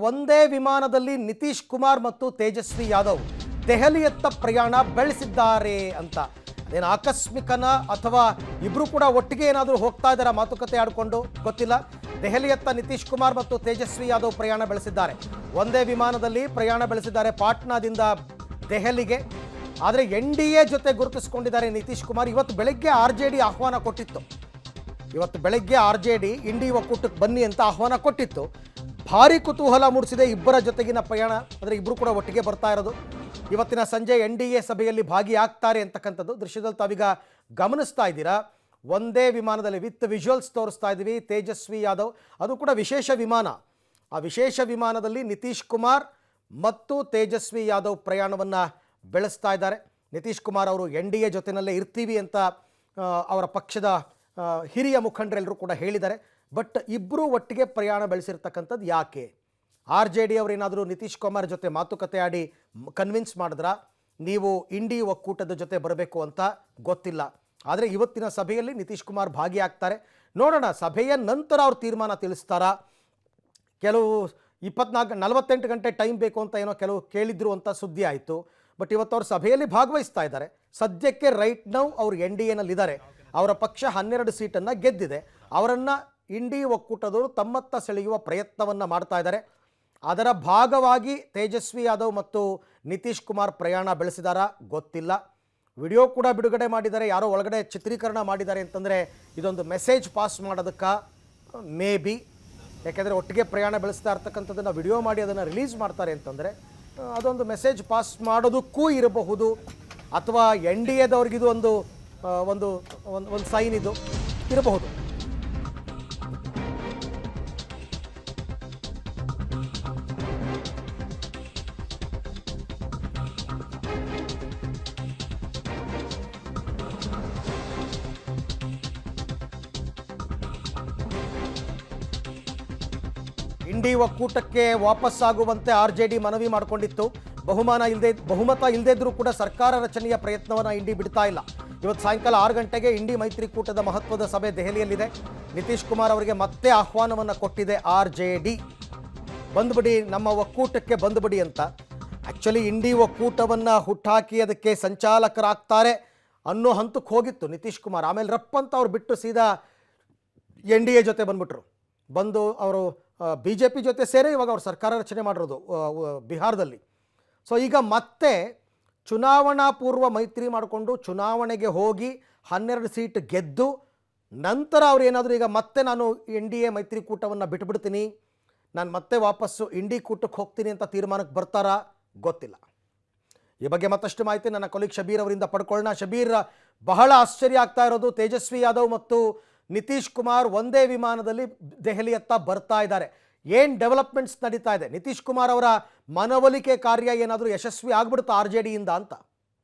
ಒಂದೇ ವಿಮಾನದಲ್ಲಿ ನಿತೀಶ್ ಕುಮಾರ್ ಮತ್ತು ತೇಜಸ್ವಿ ಯಾದವ್ ದೆಹಲಿಯತ್ತ ಪ್ರಯಾಣ ಬೆಳೆಸಿದ್ದಾರೆ ಅಂತ. ಅದೇನು ಆಕಸ್ಮಿಕನ ಅಥವಾ ಇಬ್ರು ಕೂಡ ಒಟ್ಟಿಗೆ ಏನಾದರೂ ಹೋಗ್ತಾ ಇದ್ದಾರೆ ಮಾತುಕತೆ ಆಡಿಕೊಂಡು ಗೊತ್ತಿಲ್ಲ. ದೆಹಲಿಯತ್ತ ನಿತೀಶ್ ಕುಮಾರ್ ಮತ್ತು ತೇಜಸ್ವಿ ಯಾದವ್ ಪ್ರಯಾಣ ಬೆಳೆಸಿದ್ದಾರೆ. ಒಂದೇ ವಿಮಾನದಲ್ಲಿ ಪ್ರಯಾಣ ಬೆಳೆಸಿದ್ದಾರೆ ಪಾಟ್ನಾದಿಂದ ದೆಹಲಿಗೆ. ಆದರೆ NDA ಜೊತೆ ಗುರುತಿಸಿಕೊಂಡಿದ್ದಾರೆ ನಿತೀಶ್ ಕುಮಾರ್. ಇವತ್ತು ಬೆಳಗ್ಗೆ RJD ಆಹ್ವಾನ ಕೊಟ್ಟಿತ್ತು. ಇವತ್ತು ಬೆಳಗ್ಗೆ RJD ಇಂಡಿ ಒಕ್ಕೂಟಕ್ಕೆ ಬನ್ನಿ ಅಂತ ಆಹ್ವಾನ ಕೊಟ್ಟಿತ್ತು. ಭಾರಿ ಕುತೂಹಲ ಮೂಡಿಸಿದೆ ಇಬ್ಬರ ಜೊತೆಗಿನ ಪ್ರಯಾಣ. ಅಂದರೆ ಇಬ್ಬರು ಕೂಡ ಒಟ್ಟಿಗೆ ಬರ್ತಾ ಇರೋದು. ಇವತ್ತಿನ ಸಂಜೆ NDA ಸಭೆಯಲ್ಲಿ ಭಾಗಿಯಾಗ್ತಾರೆ ಅಂತಕ್ಕಂಥದ್ದು ದೃಶ್ಯದಲ್ಲಿ ತಾವೀಗ ಗಮನಿಸ್ತಾ ಇದ್ದೀರಾ. ಒಂದೇ ವಿಮಾನದಲ್ಲಿ ವಿತ್ ವಿಜುವಲ್ಸ್ ತೋರಿಸ್ತಾ ಇದ್ದೀವಿ. ತೇಜಸ್ವಿ ಯಾದವ್, ಅದು ಕೂಡ ವಿಶೇಷ ವಿಮಾನ. ಆ ವಿಶೇಷ ವಿಮಾನದಲ್ಲಿ ನಿತೀಶ್ ಕುಮಾರ್ ಮತ್ತು ತೇಜಸ್ವಿ ಯಾದವ್ ಪ್ರಯಾಣವನ್ನು ಬೆಳೆಸ್ತಾ ಇದ್ದಾರೆ. ನಿತೀಶ್ ಕುಮಾರ್ ಅವರು NDA ಜೊತೆಯಲ್ಲೇ ಇರ್ತೀವಿ ಅಂತ ಅವರ ಪಕ್ಷದ ಹಿರಿಯ ಮುಖಂಡರೆಲ್ಲರೂ ಕೂಡ ಹೇಳಿದ್ದಾರೆ. ಬಟ್ ಇಬ್ಬರೂ ಒಟ್ಟಿಗೆ ಪ್ರಯಾಣ ಬೆಳೆಸಿರ್ತಕ್ಕಂಥದ್ದು ಯಾಕೆ? RJD ಅವರೇನಾದರೂ ನಿತೀಶ್ ಕುಮಾರ್ ಜೊತೆ ಮಾತುಕತೆ ಆಡಿ ಕನ್ವಿನ್ಸ್ ಮಾಡಿದ್ರ ನೀವು ಇಂಡಿ ಒಕ್ಕೂಟದ ಜೊತೆ ಬರಬೇಕು ಅಂತ ಗೊತ್ತಿಲ್ಲ. ಆದರೆ ಇವತ್ತಿನ ಸಭೆಯಲ್ಲಿ ನಿತೀಶ್ ಕುಮಾರ್ ಭಾಗಿಯಾಗ್ತಾರೆ. ನೋಡೋಣ, ಸಭೆಯ ನಂತರ ಅವ್ರು ತೀರ್ಮಾನ ತಿಳಿಸ್ತಾರಾ? ಕೆಲವು 48 ಗಂಟೆ ಟೈಮ್ ಬೇಕು ಅಂತ ಏನೋ ಕೆಲವು ಕೇಳಿದ್ರು ಅಂತ ಸುದ್ದಿ ಆಯಿತು. ಬಟ್ ಇವತ್ತು ಅವ್ರು ಸಭೆಯಲ್ಲಿ ಭಾಗವಹಿಸ್ತಾ ಇದ್ದಾರೆ. ಸದ್ಯಕ್ಕೆ ರೈಟ್ ನೌ ಅವರು NDAನಲ್ಲಿದ್ದಾರೆ. ಅವರ ಪಕ್ಷ 12 ಸೀಟನ್ನು ಗೆದ್ದಿದೆ. ಅವರನ್ನು ಇಂಡಿ ಒಕ್ಕೂಟದವರು ತಮ್ಮತ್ತ ಸೆಳೆಯುವ ಪ್ರಯತ್ನವನ್ನು ಮಾಡ್ತಾ ಇದ್ದಾರೆ. ಅದರ ಭಾಗವಾಗಿ ತೇಜಸ್ವಿ ಯಾದವ್ ಮತ್ತು ನಿತೀಶ್ ಕುಮಾರ್ ಪ್ರಯಾಣ ಬೆಳೆಸಿದಾರಾ ಗೊತ್ತಿಲ್ಲ. ವಿಡಿಯೋ ಕೂಡ ಬಿಡುಗಡೆ ಮಾಡಿದ್ದಾರೆ. ಯಾರೋ ಒಳಗಡೆ ಚಿತ್ರೀಕರಣ ಮಾಡಿದ್ದಾರೆ ಅಂತಂದರೆ ಇದೊಂದು ಮೆಸೇಜ್ ಪಾಸ್ ಮಾಡೋದಕ್ಕೆ ಮೇ ಬಿ. ಯಾಕೆಂದರೆ ಒಟ್ಟಿಗೆ ಪ್ರಯಾಣ ಬೆಳೆಸ್ತಾ ಇರ್ತಕ್ಕಂಥದ್ದನ್ನು ವಿಡಿಯೋ ಮಾಡಿ ಅದನ್ನು ರಿಲೀಸ್ ಮಾಡ್ತಾರೆ ಅಂತಂದರೆ ಅದೊಂದು ಮೆಸೇಜ್ ಪಾಸ್ ಮಾಡೋದಕ್ಕೂ ಇರಬಹುದು. ಅಥವಾ NDAದವ್ರಿಗಿದು ಒಂದು ಒಂದು ಒಂದು ಸೈನ್ ಇದು ಇರಬಹುದು. ಇಂಡಿ ಒಕ್ಕೂಟಕ್ಕೆ ವಾಪಸ್ಸಾಗುವಂತೆ RJD ಮನವಿ ಮಾಡಿಕೊಂಡಿತ್ತು. ಬಹುಮತ ಇಲ್ಲದೇ ಇದ್ರೂ ಕೂಡ ಸರ್ಕಾರ ರಚನೆಯ ಪ್ರಯತ್ನವನ್ನು ಇಂಡಿ ಬಿಡ್ತಾ ಇಲ್ಲ. ಇವತ್ತು ಸಾಯಂಕಾಲ 6 ಗಂಟೆಗೆ ಇಂಡಿ ಮೈತ್ರಿಕೂಟದ ಮಹತ್ವದ ಸಭೆ ದೆಹಲಿಯಲ್ಲಿದೆ. ನಿತೀಶ್ ಕುಮಾರ್ ಅವರಿಗೆ ಮತ್ತೆ ಆಹ್ವಾನವನ್ನು ಕೊಟ್ಟಿದೆ RJD. ಬಂದುಬಿಡಿ, ನಮ್ಮ ಒಕ್ಕೂಟಕ್ಕೆ ಬಂದುಬಿಡಿ ಅಂತ. ಆ್ಯಕ್ಚುಲಿ ಇಂಡಿ ಒಕ್ಕೂಟವನ್ನು ಹುಟ್ಟಾಕಿ ಅದಕ್ಕೆ ಸಂಚಾಲಕರಾಗ್ತಾರೆ ಅನ್ನೋ ಹಂತಕ್ಕೆ ಹೋಗಿತ್ತು ನಿತೀಶ್ ಕುಮಾರ್. ಆಮೇಲೆ ರಪ್ ಅಂತ ಅವ್ರು ಬಿಟ್ಟು ಸೀದಾ NDA ಜೊತೆ ಬಂದ್ಬಿಟ್ರು. ಬಂದು ಅವರು BJP ಜೊತೆ ಸೇರಿ ಇವಾಗ ಅವ್ರು ಸರ್ಕಾರ ರಚನೆ ಮಾಡಿರೋದು ಬಿಹಾರದಲ್ಲಿ. ಸೊ ಈಗ ಮತ್ತೆ ಚುನಾವಣಾ ಪೂರ್ವ ಮೈತ್ರಿ ಮಾಡಿಕೊಂಡು ಚುನಾವಣೆಗೆ ಹೋಗಿ 12 ಸೀಟ್ ಗೆದ್ದು ನಂತರ ಅವ್ರು ಏನಾದರೂ ಈಗ ಮತ್ತೆ ನಾನು NDA ಮೈತ್ರಿಕೂಟವನ್ನು ಬಿಟ್ಬಿಡ್ತೀನಿ, ನಾನು ಮತ್ತೆ ವಾಪಸ್ಸು ಇಂಡಿ ಕೂಟಕ್ಕೆ ಹೋಗ್ತೀನಿ ಅಂತ ತೀರ್ಮಾನಕ್ಕೆ ಬರ್ತಾರಾ ಗೊತ್ತಿಲ್ಲ. ಈ ಬಗ್ಗೆ ಮತ್ತಷ್ಟು ಮಾಹಿತಿ ನನ್ನ ಕೊಲೀಗ್ ಶಬೀರ್ ಅವರಿಂದ ಪಡ್ಕೊಳ್ಳೋಣ. ಶಬೀರ್, ಬಹಳ ಆಶ್ಚರ್ಯ ಆಗ್ತಾ ಇರೋದು ತೇಜಸ್ವಿ ಯಾದವ್ ಮತ್ತು ನಿತೀಶ್ ಕುಮಾರ್ ಒಂದೇ ವಿಮಾನದಲ್ಲಿ ದೆಹಲಿಯತ್ತ ಬರ್ತಾ ಇದ್ದಾರೆ. ಏನು ಡೆವಲಪ್ಮೆಂಟ್ಸ್ ನಡೀತಾ ಇದೆ? ನಿತೀಶ್ ಕುಮಾರ್ ಅವರ ಮನವೊಲಿಕೆ ಕಾರ್ಯ ಏನಾದರೂ ಯಶಸ್ವಿ ಆಗ್ಬಿಡುತ್ತಾ RJDಯಿಂದ ಅಂತ?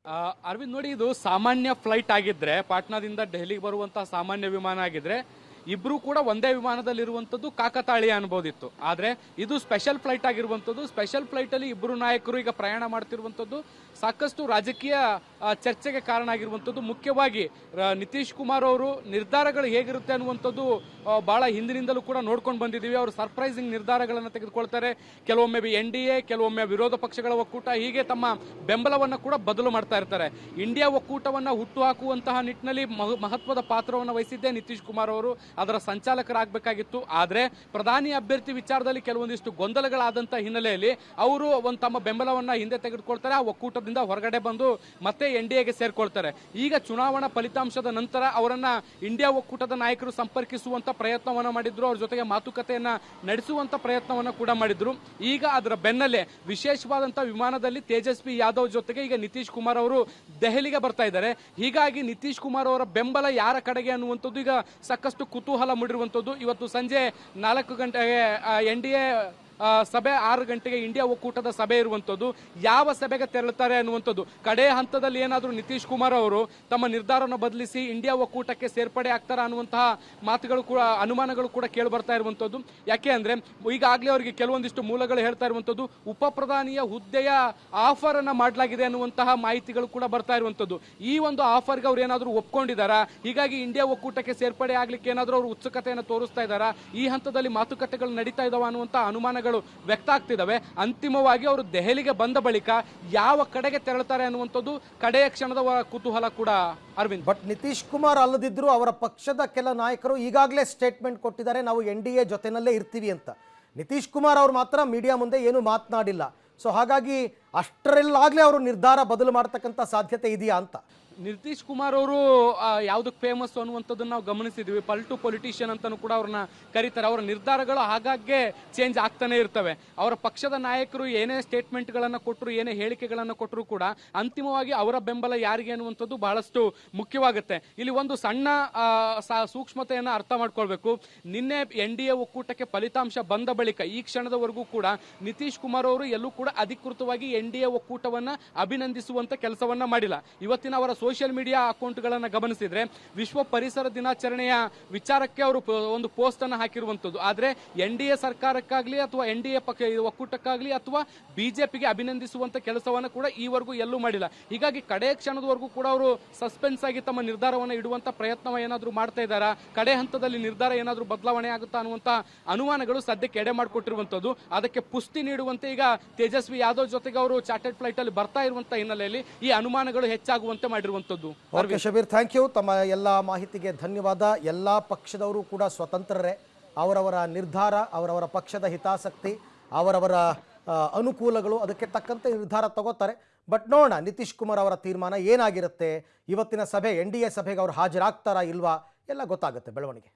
ಅರವಿಂದ್ ನೋಡಿ, ಇದು ಸಾಮಾನ್ಯ ಫ್ಲೈಟ್ ಆಗಿದ್ರೆ, ಪಾಟ್ನಾದಿಂದ ದೆಹಲಿಗೆ ಬರುವಂತಹ ಸಾಮಾನ್ಯ ವಿಮಾನ ಆಗಿದ್ರೆ ಇಬ್ರು ಕೂಡ ಒಂದೇ ವಿಮಾನದಲ್ಲಿರುವಂಥದ್ದು ಕಾಕತಾಳೀಯ ಅನ್ಬೋದಿತ್ತು. ಆದರೆ ಇದು ಸ್ಪೆಷಲ್ ಫ್ಲೈಟ್ ಆಗಿರುವಂಥದ್ದು. ಸ್ಪೆಷಲ್ ಫ್ಲೈಟಲ್ಲಿ ಇಬ್ಬರು ನಾಯಕರು ಈಗ ಪ್ರಯಾಣ ಮಾಡ್ತಿರುವಂಥದ್ದು ಸಾಕಷ್ಟು ರಾಜಕೀಯ ಚರ್ಚೆಗೆ ಕಾರಣ ಆಗಿರುವಂಥದ್ದು. ಮುಖ್ಯವಾಗಿ ನಿತೀಶ್ ಕುಮಾರ್ ಅವರು ನಿರ್ಧಾರಗಳು ಹೇಗಿರುತ್ತೆ ಅನ್ನುವಂಥದ್ದು ಭಾಳ ಹಿಂದಿನಿಂದಲೂ ಕೂಡ ನೋಡ್ಕೊಂಡು ಬಂದಿದ್ದೀವಿ. ಅವರು ಸರ್ಪ್ರೈಸಿಂಗ್ ನಿರ್ಧಾರಗಳನ್ನು ತೆಗೆದುಕೊಳ್ತಾರೆ. ಕೆಲವೊಮ್ಮೆ NDA, ಕೆಲವೊಮ್ಮೆ ವಿರೋಧ ಪಕ್ಷಗಳ ಒಕ್ಕೂಟ, ಹೀಗೆ ತಮ್ಮ ಬೆಂಬಲವನ್ನು ಕೂಡ ಬದಲು ಮಾಡ್ತಾ ಇರ್ತಾರೆ. ಇಂಡಿಯಾ ಒಕ್ಕೂಟವನ್ನು ಹುಟ್ಟುಹಾಕುವಂತಹ ನಿಟ್ಟಿನಲ್ಲಿ ಮಹತ್ವದ ಪಾತ್ರವನ್ನು ವಹಿಸಿದ್ದೇ ನಿತೀಶ್ ಕುಮಾರ್ ಅವರು. ಅದರ ಸಂಚಾಲಕರಾಗಬೇಕಾಗಿತ್ತು. ಆದರೆ ಪ್ರಧಾನಿ ಅಭ್ಯರ್ಥಿ ವಿಚಾರದಲ್ಲಿ ಕೆಲವೊಂದಿಷ್ಟು ಗೊಂದಲಗಳಾದಂಥ ಹಿನ್ನೆಲೆಯಲ್ಲಿ ಅವರು ಒಂದು ತಮ್ಮ ಬೆಂಬಲವನ್ನು ಹಿಂದೆ ತೆಗೆದುಕೊಳ್ತಾರೆ. ಆ ಒಕ್ಕೂಟದಿಂದ ಹೊರಗಡೆ ಬಂದು ಮತ್ತೆ NDAಗೆ ಸೇರ್ಕೊಳ್ತಾರೆ. ಈಗ ಚುನಾವಣಾ ಫಲಿತಾಂಶದ ನಂತರ ಅವರನ್ನ ಇಂಡಿಯಾ ಒಕ್ಕೂಟದ ನಾಯಕರು ಸಂಪರ್ಕಿಸುವಂತ ಪ್ರಯತ್ನವನ್ನು ಮಾಡಿದ್ರು. ಅವ್ರ ಜೊತೆಗೆ ಮಾತುಕತೆಯನ್ನ ನಡೆಸುವಂತ ಪ್ರಯತ್ನವನ್ನು ಕೂಡ ಮಾಡಿದ್ರು. ಈಗ ಅದರ ಬೆನ್ನಲ್ಲೇ ವಿಶೇಷವಾದಂತಹ ವಿಮಾನದಲ್ಲಿ ತೇಜಸ್ವಿ ಯಾದವ್ ಜೊತೆಗೆ ಈಗ ನಿತೀಶ್ ಕುಮಾರ್ ಅವರು ದೆಹಲಿಗೆ ಬರ್ತಾ ಇದ್ದಾರೆ. ಹೀಗಾಗಿ ನಿತೀಶ್ ಕುಮಾರ್ ಅವರ ಬೆಂಬಲ ಯಾರ ಕಡೆಗೆ ಅನ್ನುವಂಥದ್ದು ಈಗ ಸಾಕಷ್ಟು ಕುತೂಹಲ ಮೂಡಿರುವಂಥದ್ದು. ಇವತ್ತು ಸಂಜೆ 4 ಗಂಟೆಗೆ NDA ಸಭೆ, 6 ಗಂಟೆಗೆ ಇಂಡಿಯಾ ಒಕ್ಕೂಟದ ಸಭೆ ಇರುವಂಥದ್ದು. ಯಾವ ಸಭೆಗೆ ತೆರಳುತ್ತಾರೆ ಅನ್ನುವಂಥದ್ದು, ಕಡೆ ಹಂತದಲ್ಲಿ ಏನಾದರೂ ನಿತೀಶ್ ಕುಮಾರ್ ಅವರು ತಮ್ಮ ನಿರ್ಧಾರವನ್ನು ಬದಲಿಸಿ ಇಂಡಿಯಾ ಒಕ್ಕೂಟಕ್ಕೆ ಸೇರ್ಪಡೆ ಆಗ್ತಾರ ಅನ್ನುವಂತಹ ಮಾತುಗಳು ಕೂಡ, ಅನುಮಾನಗಳು ಕೂಡ ಕೇಳಿ ಬರ್ತಾ ಇರುವಂಥದ್ದು. ಯಾಕೆ ಅಂದರೆ ಈಗಾಗಲೇ ಅವರಿಗೆ ಕೆಲವೊಂದಿಷ್ಟು ಮೂಲಗಳು ಹೇಳ್ತಾ ಇರುವಂಥದ್ದು ಉಪ ಪ್ರಧಾನಿಯ ಹುದ್ದೆಯ ಆಫರ್ ಅನ್ನು ಮಾಡಲಾಗಿದೆ ಅನ್ನುವಂತಹ ಮಾಹಿತಿಗಳು ಕೂಡ ಬರ್ತಾ ಇರುವಂಥದ್ದು. ಈ ಒಂದು ಆಫರ್ಗೆ ಅವ್ರು ಏನಾದರೂ ಒಪ್ಕೊಂಡಿದ್ದಾರಾ? ಹೀಗಾಗಿ ಇಂಡಿಯಾ ಒಕ್ಕೂಟಕ್ಕೆ ಸೇರ್ಪಡೆ ಆಗ್ಲಿಕ್ಕೆ ಏನಾದರೂ ಅವರು ಉತ್ಸುಕತೆಯನ್ನು ತೋರಿಸ್ತಾ ಇದ್ದಾರಾ? ಈ ಹಂತದಲ್ಲಿ ಮಾತುಕತೆಗಳು ನಡೀತಾ ಇದಾವ ಅನ್ನುವಂಥ ಅನುಮಾನಗಳು ಅನುಮಾನಗಳು ವ್ಯಕ್ತ ಆಗ್ತಿದ್ದಾವೆ. ಅಂತಿಮವಾಗಿ ಅವರು ದೆಹಲಿಗೆ ಬಂದ ಬಳಿಕ ಯಾವ ಕಡೆಗೆ ತೆರಳುತ್ತಾರೆ ಅನ್ನುವಂಥದ್ದು ಕಡೆಯ ಕ್ಷಣದ ಕುತೂಹಲ ಕೂಡ ಅರವಿಂದ್. ಬಟ್ ನಿತೀಶ್ ಕುಮಾರ್ ಅಲ್ಲದಿದ್ದರೂ ಅವರ ಪಕ್ಷದ ಕೆಲ ನಾಯಕರು ಈಗಾಗಲೇ ಸ್ಟೇಟ್ಮೆಂಟ್ ಕೊಟ್ಟಿದ್ದಾರೆ, ನಾವು NDA ಜೊತೆನಲ್ಲೇ ಇರ್ತೀವಿ ಅಂತ. ನಿತೀಶ್ ಕುಮಾರ್ ಅವರು ಮಾತ್ರ ಮೀಡಿಯಾ ಮುಂದೆ ಏನೂ ಮಾತನಾಡಿಲ್ಲ. ಸೊ ಹಾಗಾಗಿ ಅಷ್ಟರಲ್ಲಾಗಲೇ ಅವರು ನಿರ್ಧಾರ ಬದಲು ಮಾಡ್ತಕ್ಕಂಥ ಸಾಧ್ಯತೆ ಇದೆಯಾ ಅಂತ. ನಿತೀಶ್ ಕುಮಾರ್ ಅವರು ಯಾವುದಕ್ಕೆ ಫೇಮಸ್ ಅನ್ನುವಂಥದ್ದನ್ನು ನಾವು ಗಮನಿಸಿದ್ವಿ. ಪಲ್ಟು ಪೊಲಿಟಿಷಿಯನ್ ಅಂತಲೂ ಕೂಡ ಅವ್ರನ್ನ ಕರೀತಾರೆ. ಅವರ ನಿರ್ಧಾರಗಳು ಆಗಾಗ್ಗೆ ಚೇಂಜ್ ಆಗ್ತಾನೆ ಇರ್ತವೆ. ಅವರ ಪಕ್ಷದ ನಾಯಕರು ಏನೇ ಸ್ಟೇಟ್ಮೆಂಟ್ಗಳನ್ನು ಕೊಟ್ಟರು, ಏನೇ ಹೇಳಿಕೆಗಳನ್ನು ಕೊಟ್ಟರು ಕೂಡ ಅಂತಿಮವಾಗಿ ಅವರ ಬೆಂಬಲ ಯಾರಿಗೆ ಅನ್ನುವಂಥದ್ದು ಬಹಳಷ್ಟು ಮುಖ್ಯವಾಗುತ್ತೆ. ಇಲ್ಲಿ ಒಂದು ಸಣ್ಣ ಸೂಕ್ಷ್ಮತೆಯನ್ನು ಅರ್ಥ ಮಾಡ್ಕೊಳ್ಬೇಕು. ನಿನ್ನೆ NDA ಒಕ್ಕೂಟಕ್ಕೆ ಫಲಿತಾಂಶ ಬಂದ ಬಳಿಕ ಈ ಕ್ಷಣದವರೆಗೂ ಕೂಡ ನಿತೀಶ್ ಕುಮಾರ್ ಅವರು ಎಲ್ಲೂ ಕೂಡ ಅಧಿಕೃತವಾಗಿ NDA ಒಕ್ಕೂಟವನ್ನು ಅಭಿನಂದಿಸುವಂತ ಕೆಲಸವನ್ನ ಮಾಡಿಲ್ಲ. ಇವತ್ತಿನ ಅವರ ಸೋಷಿಯಲ್ ಮೀಡಿಯಾ ಅಕೌಂಟ್ಗಳನ್ನು ಗಮನಿಸಿದ್ರೆ ವಿಶ್ವ ಪರಿಸರ ದಿನಾಚರಣೆಯ ವಿಚಾರಕ್ಕೆ ಅವರು ಒಂದು ಪೋಸ್ಟ್ ಅನ್ನು ಹಾಕಿರುವಂಥದ್ದು. ಆದರೆ NDA ಸರ್ಕಾರಕ್ಕಾಗಲಿ ಅಥವಾ NDA ಒಕ್ಕೂಟಕ್ಕಾಗಲಿ ಅಥವಾ ಬಿಜೆಪಿಗೆ ಅಭಿನಂದಿಸುವಂತ ಕೆಲಸವನ್ನು ಕೂಡ ಈವರೆಗೂ ಎಲ್ಲೂ ಮಾಡಿಲ್ಲ. ಹೀಗಾಗಿ ಕಡೆ ಕ್ಷಣದವರೆಗೂ ಕೂಡ ಅವರು ಸಸ್ಪೆನ್ಸ್ ಆಗಿ ತಮ್ಮ ನಿರ್ಧಾರವನ್ನು ಇಡುವಂತ ಪ್ರಯತ್ನ ಏನಾದರೂ ಮಾಡ್ತಾ ಇದ್ದಾರಾ, ಕಡೆ ಹಂತದಲ್ಲಿ ನಿರ್ಧಾರ ಏನಾದರೂ ಬದಲಾವಣೆ ಆಗುತ್ತಾ ಅನ್ನುವಂತ ಅನುಮಾನಗಳು ಸದ್ಯಕ್ಕೆ ಎಡೆ ಮಾಡಿಕೊಟ್ಟಿರುವಂಥದ್ದು. ಅದಕ್ಕೆ ಪುಷ್ಟಿ ನೀಡುವಂತೆ ಈಗ ತೇಜಸ್ವಿ ಯಾದವ್ ಜೊತೆಗೆ ಅವರು ಚಾರ್ಟರ್ಡ್ ಫ್ಲೈಟ್ ಅಲ್ಲಿ ಬರ್ತಾ ಇರುವಂತ ಹಿನ್ನೆಲೆಯಲ್ಲಿ ಈ ಅನುಮಾನಗಳು ಹೆಚ್ಚಾಗುವಂತೆ ಮಾಡಿರುವಂಥದ್ದು. Okay Shabbir, thank you. ತಮ್ಮ ಎಲ್ಲ ಮಾಹಿತಿಗೆ ಧನ್ಯವಾದ. ಎಲ್ಲ ಪಕ್ಷದವರು ಕೂಡ ಸ್ವತಂತ್ರರೇ. ಅವರವರ ನಿರ್ಧಾರ, ಅವರವರ ಪಕ್ಷದ ಹಿತಾಸಕ್ತಿ, ಅವರವರ ಅನುಕೂಲಗಳು, ಅದಕ್ಕೆ ತಕ್ಕಂತೆ ನಿರ್ಧಾರ ತಗೋತಾರೆ. ಬಟ್ ನೋಡೋಣ ನಿತೀಶ್ ಕುಮಾರ್ ಅವರ ತೀರ್ಮಾನ ಏನಾಗಿರುತ್ತೆ. ಇವತ್ತಿನ ಸಭೆ NDA ಸಭೆಗೆ ಅವರು ಹಾಜರಾಗ್ತಾರಾ ಇಲ್ವಾ ಎಲ್ಲ ಗೊತ್ತಾಗುತ್ತೆ ಬೆಳವಣಿಗೆ.